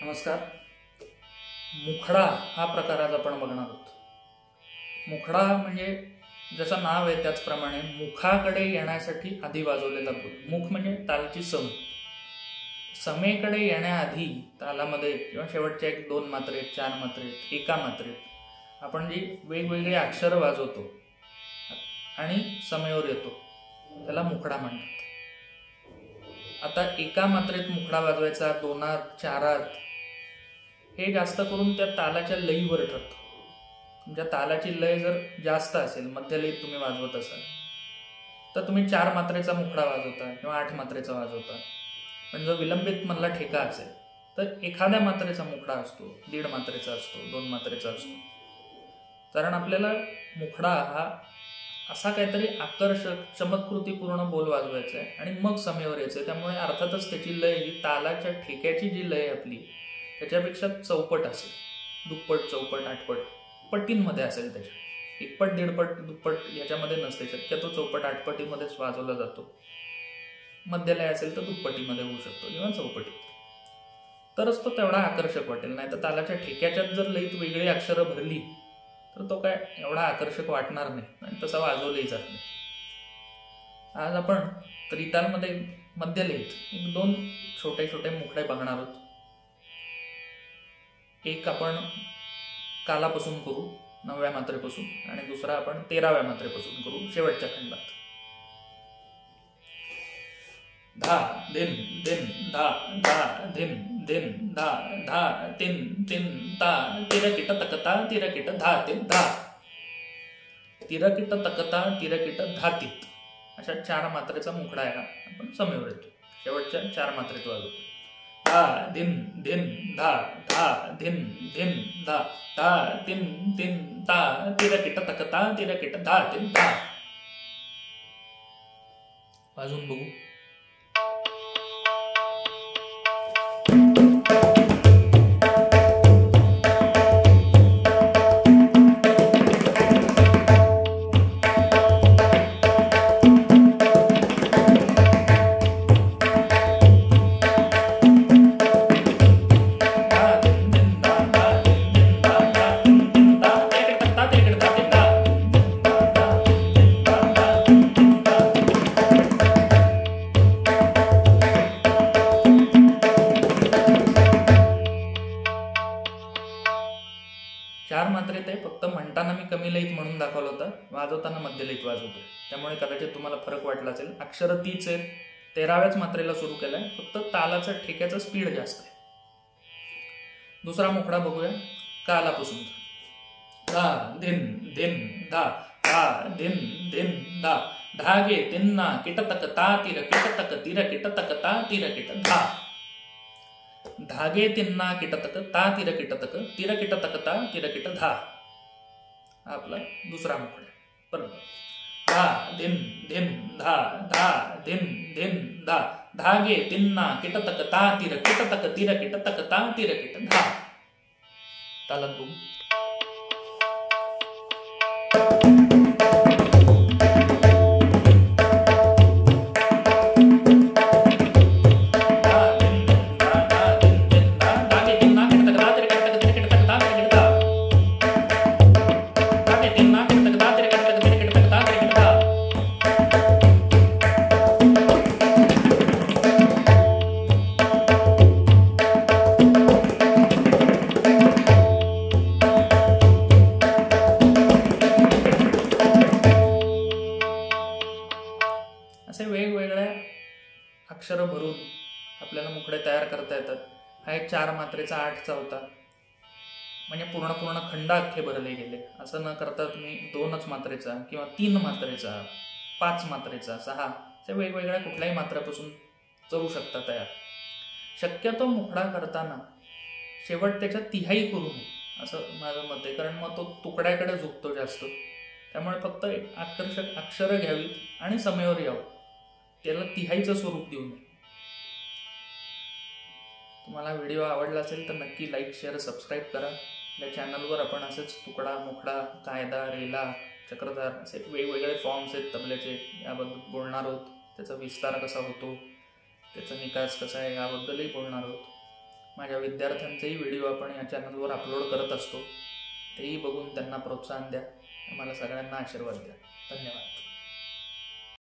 नमस्कार. मुखडा हा प्रकार आज आपण बघणार आहोत. मुखडा म्हणजे जसं नाव आहे त्याचप्रमाणे मुखाकडे येण्यासाठी आधी वाजवलेला बोल. मुख म्हणजे तालाची सम. समेकडे येण्याआधी तालामध्ये किंवा शेवटच्या 1-2 मात्रेत, 4 मात्रेत, एका मात्रेत आपण जी वेगवेगळी अक्षरं वाजवतो आणि समेवर येतो त्याला मुखडा म्हणतात. आता एका मात्रेत मुखडा वाजवायचा, 2त, 4त हे जास्त करून त्या तालाच्या लयीवर ठरतं. तुमच्या तालाची लय जर जास्त असेल, मध्यलयीत तुम्ही वाजवत असाल तर तुम्ही 4 मात्रेचा मुखडा वाजवता किंवा 8 मात्रेचा वाजवता. पण जर विलंबित मधला ठेका असेल तर एखाद्या मात्रेचा मुखडा असतो, 1.5 मात्रेचा असतो, 2 मात्रेचा असतो. कारण आपल्याला मुखडा हा असा काहीतरी आकर्षक चमत्कृतीपूर्ण बोल वाजवायचा आहे आणि मग समेवर यायचं. त्यामुळे अर्थातच त्याची लय ही तालाच्या ठेक्याची जी लय आपली त्याच्यापेक्षा चौपट असेल. दुप्पट, चौपट, आठपट पट्टींमध्ये असेल. त्याच्या 1 पट, 1.5 पट, दुप्पट याच्यामध्ये नसते. शक्यतो चौपट, आठपटीमध्येच वाजवला जातो. मध्यलय असेल तर दुप्पटीमध्ये होऊ शकतो किंवा चौपटीत, तरच तो तेवढा आकर्षक वाटेल. नाही तर तालाच्या ठेक्याच्यात जर लईत वेगळी अक्षरं भरली तर तो काय एवढा आकर्षक वाटणार नाही आणि तसा वाजवलंही जात नाही. आज आपण त्रितालमध्ये मध्यलयीत 1-2 छोटे छोटे मुखडे बघणार आहोत. एक आपण कालापासून करू, 9व्या मात्रेपासून, आणि दुसरा आपण 13व्या मात्रेपासून करू, शेवटच्या खंडात. धा दिन दिन धा धा दिन दिन धा धा तिन तिन ता तिरकिट तकता तिरकिट धा तिन धा. तिरकिट तकता तिरकिट धातीत अशा 4 मात्रेचा मुखडा आहे. आपण समेवर येतो, शेवटच्या 4 मात्रेत वाजवतो. धा दिन दिन धा धा दिन दिन धा धा तिन तिन ता तिरकिट तकता तिरकिट धा तिन धा. वाजून बघू. मात्रेत आहे, फक्त म्हणताना मी कमी लयीत म्हणून दाखवलं होतं, वाजवताना मध्यलयीत वाजवतो. त्यामुळे कदाचित तुम्हाला फरक वाटला असेल. अक्षरं तीच आहेत. 13व्याच मात्रेला सुरू केलंय, फक्त तालाचा ठेक्याचा स्पीड जास्त आहे. दुसरा मुखडा बघूया कालापासून. धा दिन दिन धा धा दिन दिन धा धागे तिन्ना किटतक ता तिर किटतक तिर किटतक ता तिर किट धा. धागे तिन्ना किटतक ता तिर किटतक तिर किटतक ता तिर किट धा. हा आपला दुसरा मुखडा. परत धा दिन दिन धा धा दिन दिन धा धागे तिन्ना किटतक ता तिर किटतक तिर किटतक ता तिर किट धा. तालात बघू. असे वेगवेगळ्या अक्षरं भरून आपल्याला मुखडे तयार करता येतात. हा एक 4 मात्रेचा 8चा होता. म्हणजे पूर्ण खंड अख्खे भरले गेले. असं न करता तुम्ही 2च मात्रेचा किंवा 3 मात्रेचा, 5 मात्रेचा, 6 अशा वेगवेगळ्या कुठल्याही मात्रेपासून करू शकता तयार. शक्यतो मुखडा करताना शेवट त्याच्या तिहाई करू नये असं माझं मत आहे. कारण मग तो तुकड्याकडे झुकतो जास्त. त्यामुळे फक्त एक आकर्षक अक्षरं घ्यावीत आणि समेवर यावं. त्याला तिहाईचं स्वरूप देऊ नये. तुम्हाला व्हिडिओ आवडला असेल तर नक्की लाईक, शेअर, सबस्क्राईब करा. आपल्या चॅनलवर आपण असेच तुकडा, मुखडा, कायदा, रेला, चक्रधार असे वेगवेगळे फॉर्म्स आहेत तबल्याचे, याबद्दल बोलणार आहोत. त्याचा विस्तार कसा होतो, त्याचा निकास कसा आहे याबद्दलही बोलणार आहोत. माझ्या विद्यार्थ्यांचेही व्हिडिओ आपण या चॅनलवर अपलोड करत असतो, तेही बघून त्यांना प्रोत्साहन द्या. मला सगळ्यांना आशीर्वाद द्या. धन्यवाद.